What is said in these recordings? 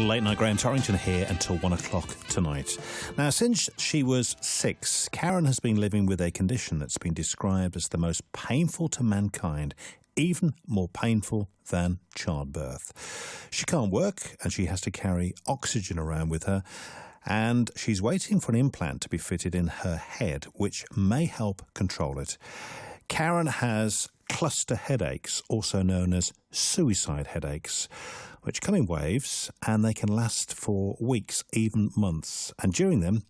Late Night Graham Torrington here until 1 o'clock tonight. Now, since she was 6, Karen has been living with a condition that's been described as the most painful to mankind, even more painful than childbirth. She can't work and she has to carry oxygen around with her, and she's waiting for an implant to be fitted in her head, which may help control it. Karen has cluster headaches, also known as suicide headaches, which come in waves and they can last for weeks, even months. And during them,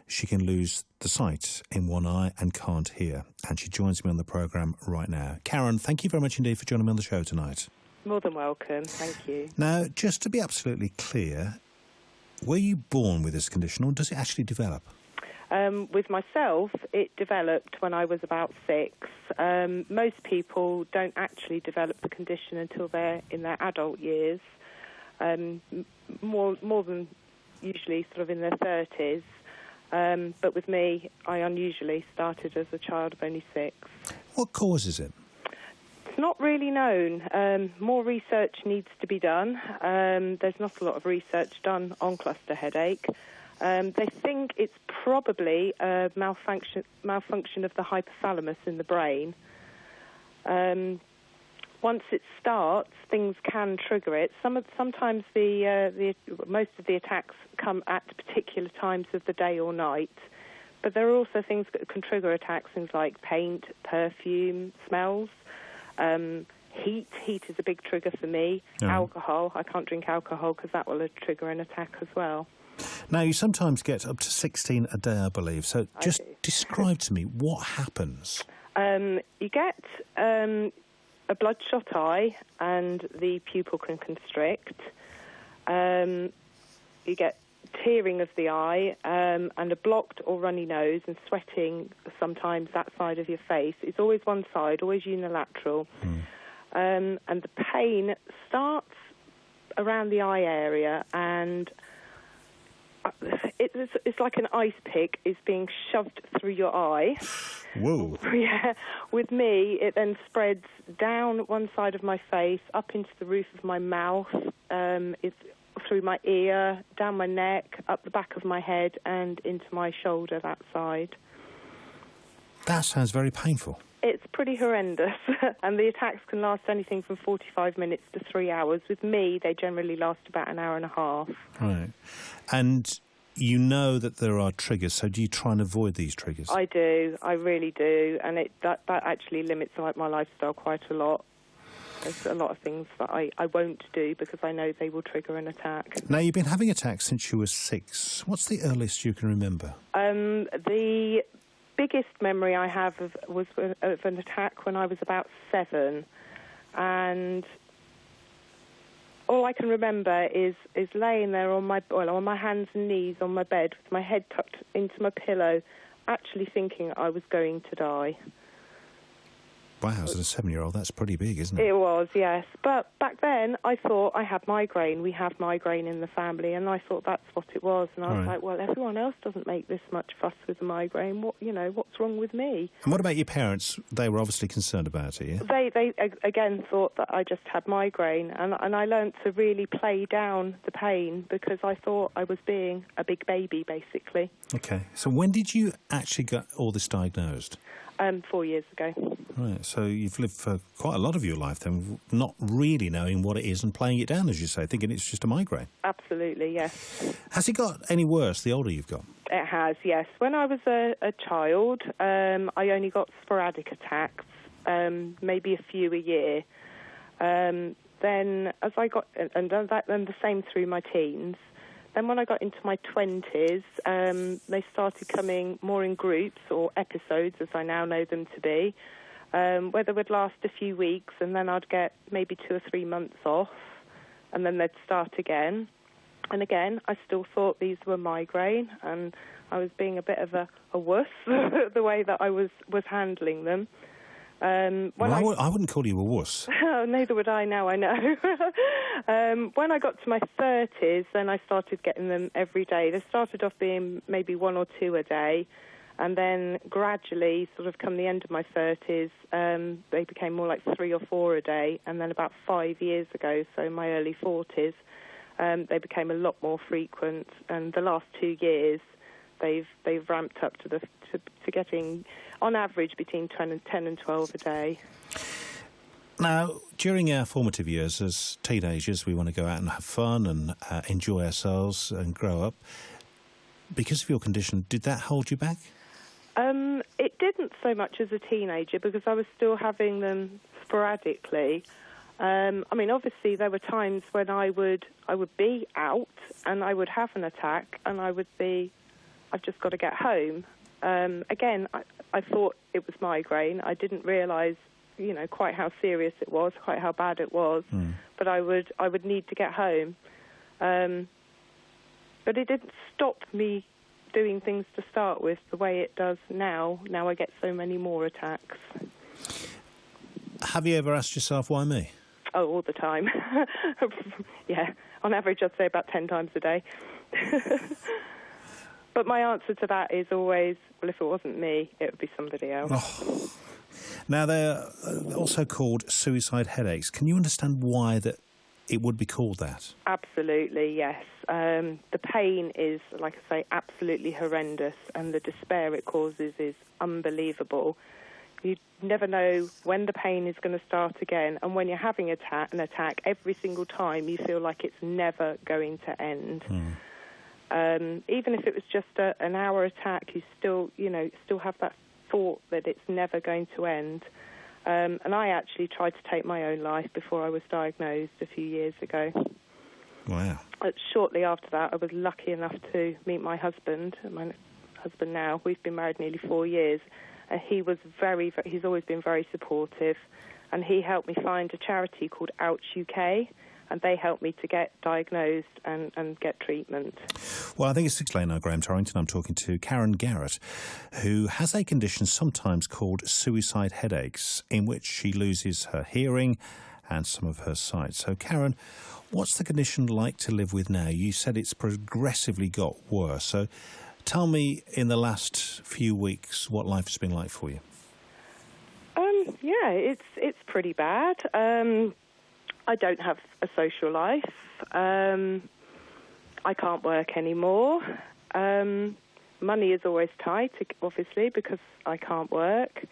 she can lose the sight in one eye and can't hear. And she joins me on the programme right now. Karen, thank you very much indeed for joining me on the show tonight. More than welcome, thank you. Now, just to be absolutely clear, were you born with this condition or does it actually develop? With myself, it developed when I was about 6. Most people don't actually develop the condition until they're in their adult years, more than usually sort of in their 30s. But with me, I unusually started as a child of only 6. What causes it? It's not really known. More research needs to be done. There's not a lot of research done on cluster headache. They think it's probably a malfunction of the hypothalamus in the brain. Once it starts, things can trigger it. Sometimes most of the attacks come at particular times of the day or night, but there are also things that can trigger attacks, things like paint, perfume, smells, heat. Heat is a big trigger for me. Yeah. Alcohol. I can't drink alcohol because that will trigger an attack as well. Now, you sometimes get up to 16 a day, I believe. So just describe to me what happens. You get a bloodshot eye and the pupil can constrict. You get tearing of the eye and a blocked or runny nose and sweating sometimes that side of your face. It's always one side, always unilateral. And the pain starts around the eye area and it's like an ice pick is being shoved through your eye. Whoa. Yeah. With me, it then spreads down one side of my face, up into the roof of my mouth, it's through my ear, down my neck, up the back of my head, and into my shoulder, that side. That sounds very painful. It's pretty horrendous, and the attacks can last anything from 45 minutes to 3 hours. With me, they generally last about an hour and a half. Right. And you know that there are triggers, so do you try and avoid these triggers? I do, I really do, and that actually limits my lifestyle quite a lot. There's a lot of things that I won't do because I know they will trigger an attack. Now, you've been having attacks since you were 6. What's the earliest you can remember? The biggest memory I have was of an attack when I was about 7, and all I can remember is laying there on my hands and knees on my bed with my head tucked into my pillow, actually thinking I was going to die. Wow, as a 7-year-old, that's pretty big, isn't it? It was, yes. But back then, I thought I had migraine. We have migraine in the family, and I thought that's what it was. And I was like, well, everyone else doesn't make this much fuss with a migraine. What's wrong with me? And what about your parents? They were obviously concerned about it, yeah? They again, thought that I just had migraine, and I learned to really play down the pain because I thought I was being a big baby, basically. Okay. So when did you actually get all this diagnosed? 4 years ago. Right, so you've lived for quite a lot of your life then, not really knowing what it is and playing it down, as you say, thinking it's just a migraine. Absolutely, yes. Has it got any worse the older you've got? It has, yes. When I was a child, I only got sporadic attacks, maybe a few a year. Then as I got, and the same through my teens. Then when I got into my 20s, they started coming more in groups or episodes, as I now know them to be, where they would last a few weeks, and then I'd get maybe 2 or 3 months off, and then they'd start again. And again, I still thought these were migraine, and I was being a bit of a wuss the way that I was handling them. I wouldn't call you a wuss. Oh, neither would I now, I know. When I got to my 30s, then I started getting them every day. They started off being maybe 1 or 2 a day, and then gradually, sort of come the end of my 30s, they became more like 3 or 4 a day, and then about 5 years ago, so my early 40s, They became a lot more frequent, and the last 2 years they've ramped up to getting, on average, between 10 and 12 a day. Now, during our formative years as teenagers, we want to go out and have fun and enjoy ourselves and grow up. Because of your condition, did that hold you back? It didn't so much as a teenager, because I was still having them sporadically. I mean, obviously, there were times when I would be out and I would have an attack, and I would be, I've just got to get home. Again, I thought it was migraine. I didn't realise, quite how serious it was, quite how bad it was. But I would need to get home. But it didn't stop me doing things to start with the way it does now. Now I get so many more attacks. Have you ever asked yourself, why me? Oh, all the time. Yeah, on average I'd say about 10 times a day. But my answer to that is always, well, if it wasn't me, it would be somebody else. Oh. Now, they're also called suicide headaches. Can you understand why that it would be called that? Absolutely, yes. The pain is, like I say, absolutely horrendous, and the despair it causes is unbelievable. You never know when the pain is going to start again, and when you're having an attack, every single time you feel like it's never going to end. Even if it was just an hour attack, you still have that thought that it's never going to end. And I actually tried to take my own life before I was diagnosed a few years ago. Wow. Shortly after that, I was lucky enough to meet my husband now. We've been married nearly 4 years. He was he's always been very supportive, and he helped me find a charity called Ouch UK, and they helped me to get diagnosed and get treatment. Well, I think it's to explain now, Graham Torrington. I'm talking to Karen Garret, who has a condition sometimes called suicide headaches, in which she loses her hearing and some of her sight. So, Karen, what's the condition like to live with now? You said it's progressively got worse. So tell me, in the last few weeks, what life has been like for you. Yeah, it's pretty bad. I don't have a social life. I can't work anymore. Money is always tight, obviously, because I can't work.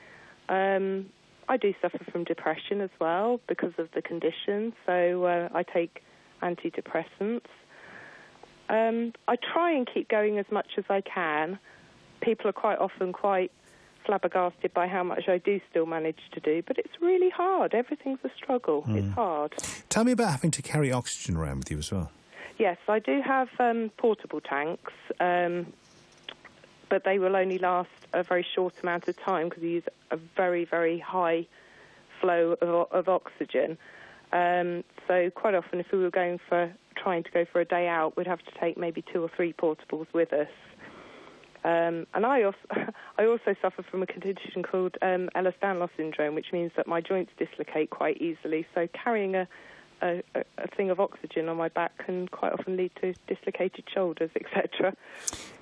I do suffer from depression as well because of the condition, so I take antidepressants. I try and keep going as much as I can. People are quite often quite flabbergasted by how much I do still manage to do, but it's really hard. Everything's a struggle. It's hard. Tell me about having to carry oxygen around with you as well. Yes, I do have portable tanks, but they will only last a very short amount of time because you use a very, very high flow of oxygen. So quite often, if we were trying to go for a day out, we'd have to take maybe 2 or 3 portables with us. And I also suffer from a condition called Ehlers-Danlos syndrome, which means that my joints dislocate quite easily. So carrying a thing of oxygen on my back can quite often lead to dislocated shoulders, etc.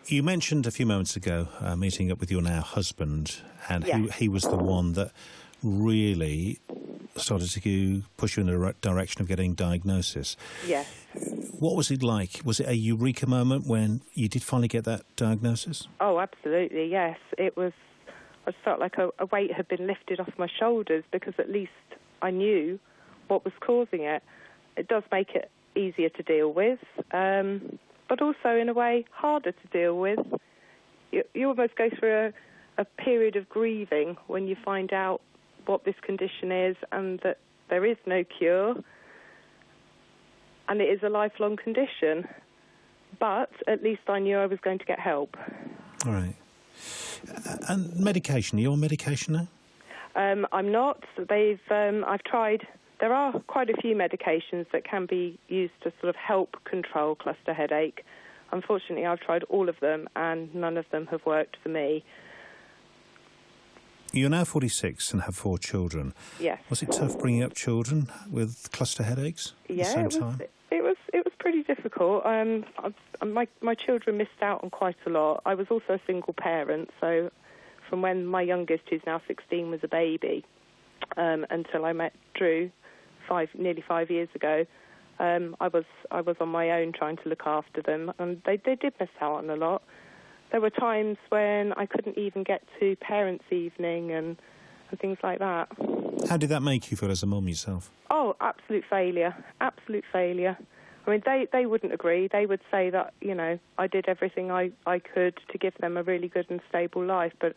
You mentioned a few moments ago meeting up with your now husband, and yes. he was the one that really started to push you in the direction of getting diagnosis. Yes. What was it like? Was it a eureka moment when you did finally get that diagnosis? Oh, absolutely, yes. It was. I felt like a weight had been lifted off my shoulders because at least I knew what was causing it. It does make it easier to deal with, but also in a way harder to deal with. You almost go through a period of grieving when you find out what this condition is and that there is no cure. And it is a lifelong condition. But at least I knew I was going to get help. All right. And medication, are you on medication now? I'm not. I've tried. There are quite a few medications that can be used to sort of help control cluster headache. Unfortunately, I've tried all of them and none of them have worked for me. You're now 46 and have 4 children. Yes. Was it tough bringing up children with cluster headaches at the same time? It was pretty difficult. My children missed out on quite a lot. I was also a single parent, so from when my youngest, who's now 16, was a baby, until I met Drew nearly 5 years ago, I was on my own trying to look after them, and they did miss out on a lot. There were times when I couldn't even get to parents' evening and things like that. How did that make you feel as a mum yourself? Oh, absolute failure. Absolute failure. I mean, they wouldn't agree. They would say that, I did everything I could to give them a really good and stable life, but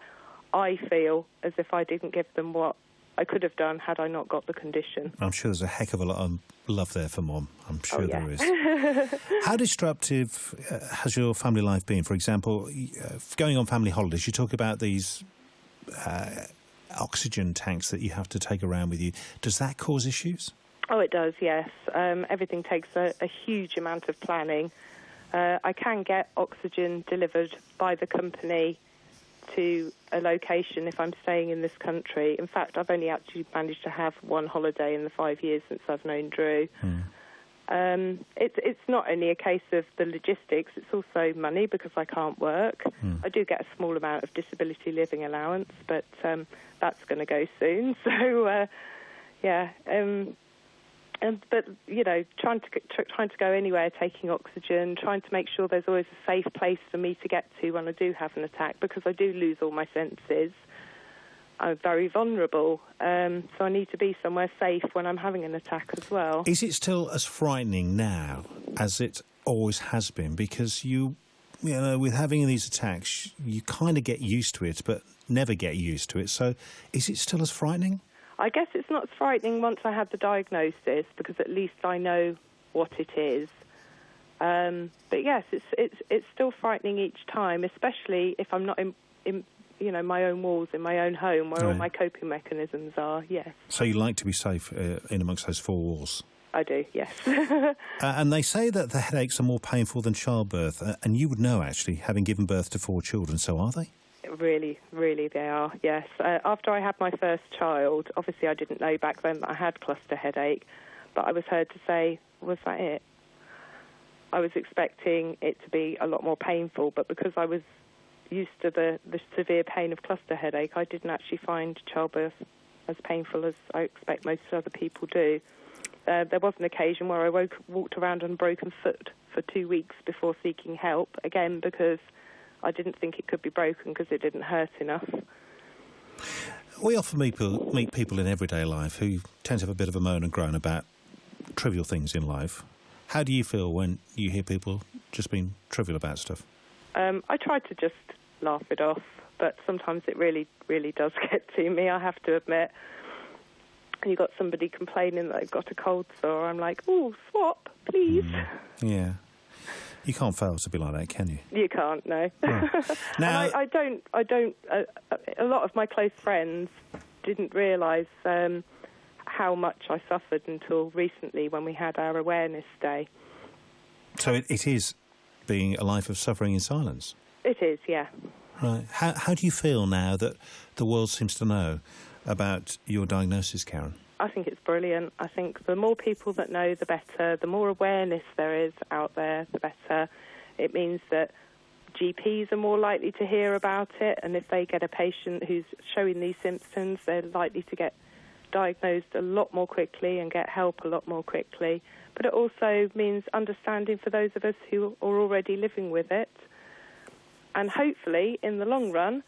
I feel as if I didn't give them what I could have done had I not got the condition. I'm sure there's a heck of a lot of love there for Mum. I'm sure there is. How disruptive has your family life been? For example, going on family holidays, you talk about these oxygen tanks that you have to take around with you. Does that cause issues? Oh, it does, yes. Everything takes a huge amount of planning. I can get oxygen delivered by the company to a location if I'm staying in this country. In fact, I've only actually managed to have one holiday in the 5 years since I've known Drew. It's not only a case of the logistics, it's also money because I can't work. I do get a small amount of disability living allowance, but that's going to go soon. So, but trying to go anywhere, taking oxygen, trying to make sure there's always a safe place for me to get to when I do have an attack, because I do lose all my senses. I'm very vulnerable, so I need to be somewhere safe when I'm having an attack as well. Is it still as frightening now as it always has been? Because with having these attacks, you kind of get used to it, but never get used to it. So is it still as frightening? I guess it's not as frightening once I had the diagnosis, because at least I know what it is. But yes, it's still frightening each time, especially if I'm not in my own walls, in my own home, where all my coping mechanisms are, yes. So you like to be safe in amongst those four walls? I do, yes. And they say that the headaches are more painful than childbirth, and you would know, actually, having given birth to 4 children, so are they? Really, really they are, yes. After I had my first child, obviously I didn't know back then that I had cluster headache, but I was heard to say, was that it? I was expecting it to be a lot more painful, but because I was used to the severe pain of cluster headache, I didn't actually find childbirth as painful as I expect most other people do. There was an occasion where I walked around on a broken foot for 2 weeks before seeking help, again because I didn't think it could be broken because it didn't hurt enough. We often meet people in everyday life who tend to have a bit of a moan and groan about trivial things in life. How do you feel when you hear people just being trivial about stuff? I try to just laugh it off, but sometimes it really, really does get to me, I have to admit. And you've got somebody complaining that they've got a cold sore. I'm like, oh, swap, please. Yeah. You can't fail to be like that, can you? You can't, no. Right. Now, and I don't. A lot of my close friends didn't realise how much I suffered until recently when we had our awareness day. So it is being a life of suffering in silence? It is, yeah. Right. How do you feel now that the world seems to know about your diagnosis, Karen? I think it's brilliant. I think the more people that know, the better. The more awareness there is out there, the better. It means that GPs are more likely to hear about it, and if they get a patient who's showing these symptoms, they're likely to get diagnosed a lot more quickly and get help a lot more quickly. But it also means understanding for those of us who are already living with it. And hopefully, in the long run,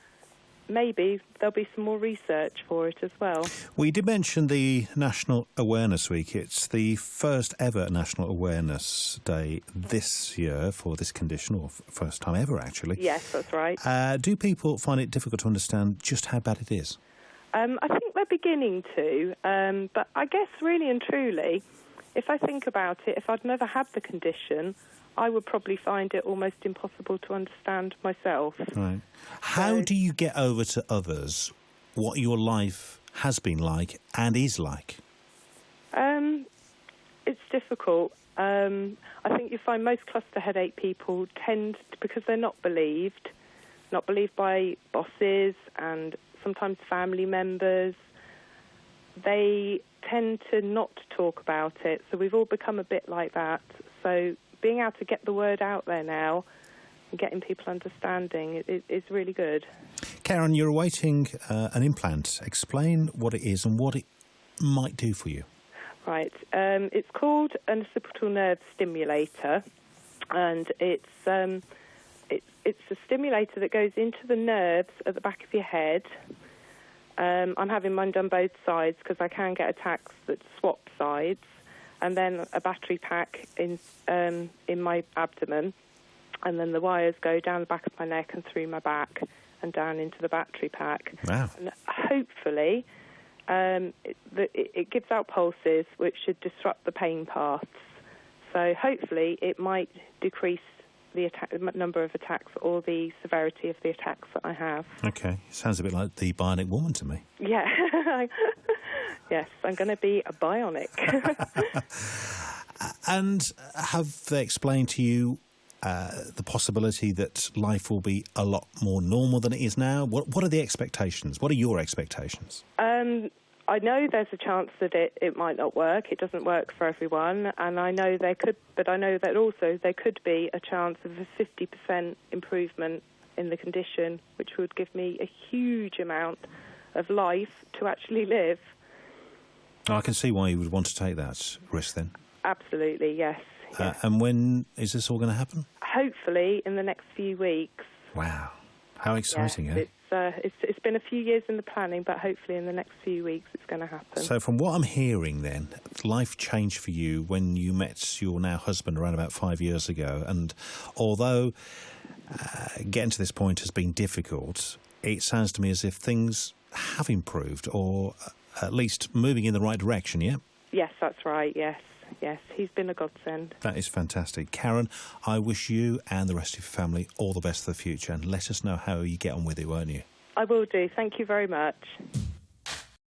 maybe there'll be some more research for it as well. We did mention the National Awareness Week. It's the first ever National Awareness Day this year for this condition, or first time ever, actually. Yes, that's right. Do people find it difficult to understand just how bad it is? I think they're beginning to, but I guess really and truly, if I think about it, if I'd never had the condition, I would probably find it almost impossible to understand myself. Right. How do you get over to others what your life has been like and is like? It's difficult. I think you find most cluster headache people tend, because they're not believed by bosses and sometimes family members, they tend to not talk about it. So we've all become a bit like that. So being able to get the word out there now and getting people understanding is really good. Karen, you're awaiting an implant. Explain what it is and what it might do for you. Right. It's called an occipital nerve stimulator, and it's a stimulator that goes into the nerves at the back of your head. I'm having mine done both sides because I can get attacks that swap sides, and then a battery pack in my abdomen, and then the wires go down the back of my neck and through my back and down into the battery pack. Wow. And hopefully it gives out pulses which should disrupt the pain paths. So hopefully it might decrease the number of attacks or the severity of the attacks that I have. Okay. Sounds a bit like the Bionic Woman to me. Yeah. Yes, I'm going to be a bionic. And have they explained to you the possibility that life will be a lot more normal than it is now? What are the expectations? What are your expectations? I know there's a chance that it might not work. It doesn't work for everyone, and I know but I know that also there could be a chance of a 50% improvement in the condition, which would give me a huge amount of life to actually live. I can see why you would want to take that risk then. Absolutely, yes. And when is this all going to happen? Hopefully in the next few weeks. Wow. How exciting, eh? It's been a few years in the planning, but hopefully in the next few weeks it's going to happen. So from what I'm hearing then, life changed for you when you met your now husband around about 5 years ago. And although getting to this point has been difficult, it sounds to me as if things have improved, or at least moving in the right direction, yeah? Yes, that's right, yes. Yes, he's been a godsend. That is fantastic. Karen, I wish you and the rest of your family all the best for the future, and let us know how you get on with it, won't you? I will do. Thank you very much.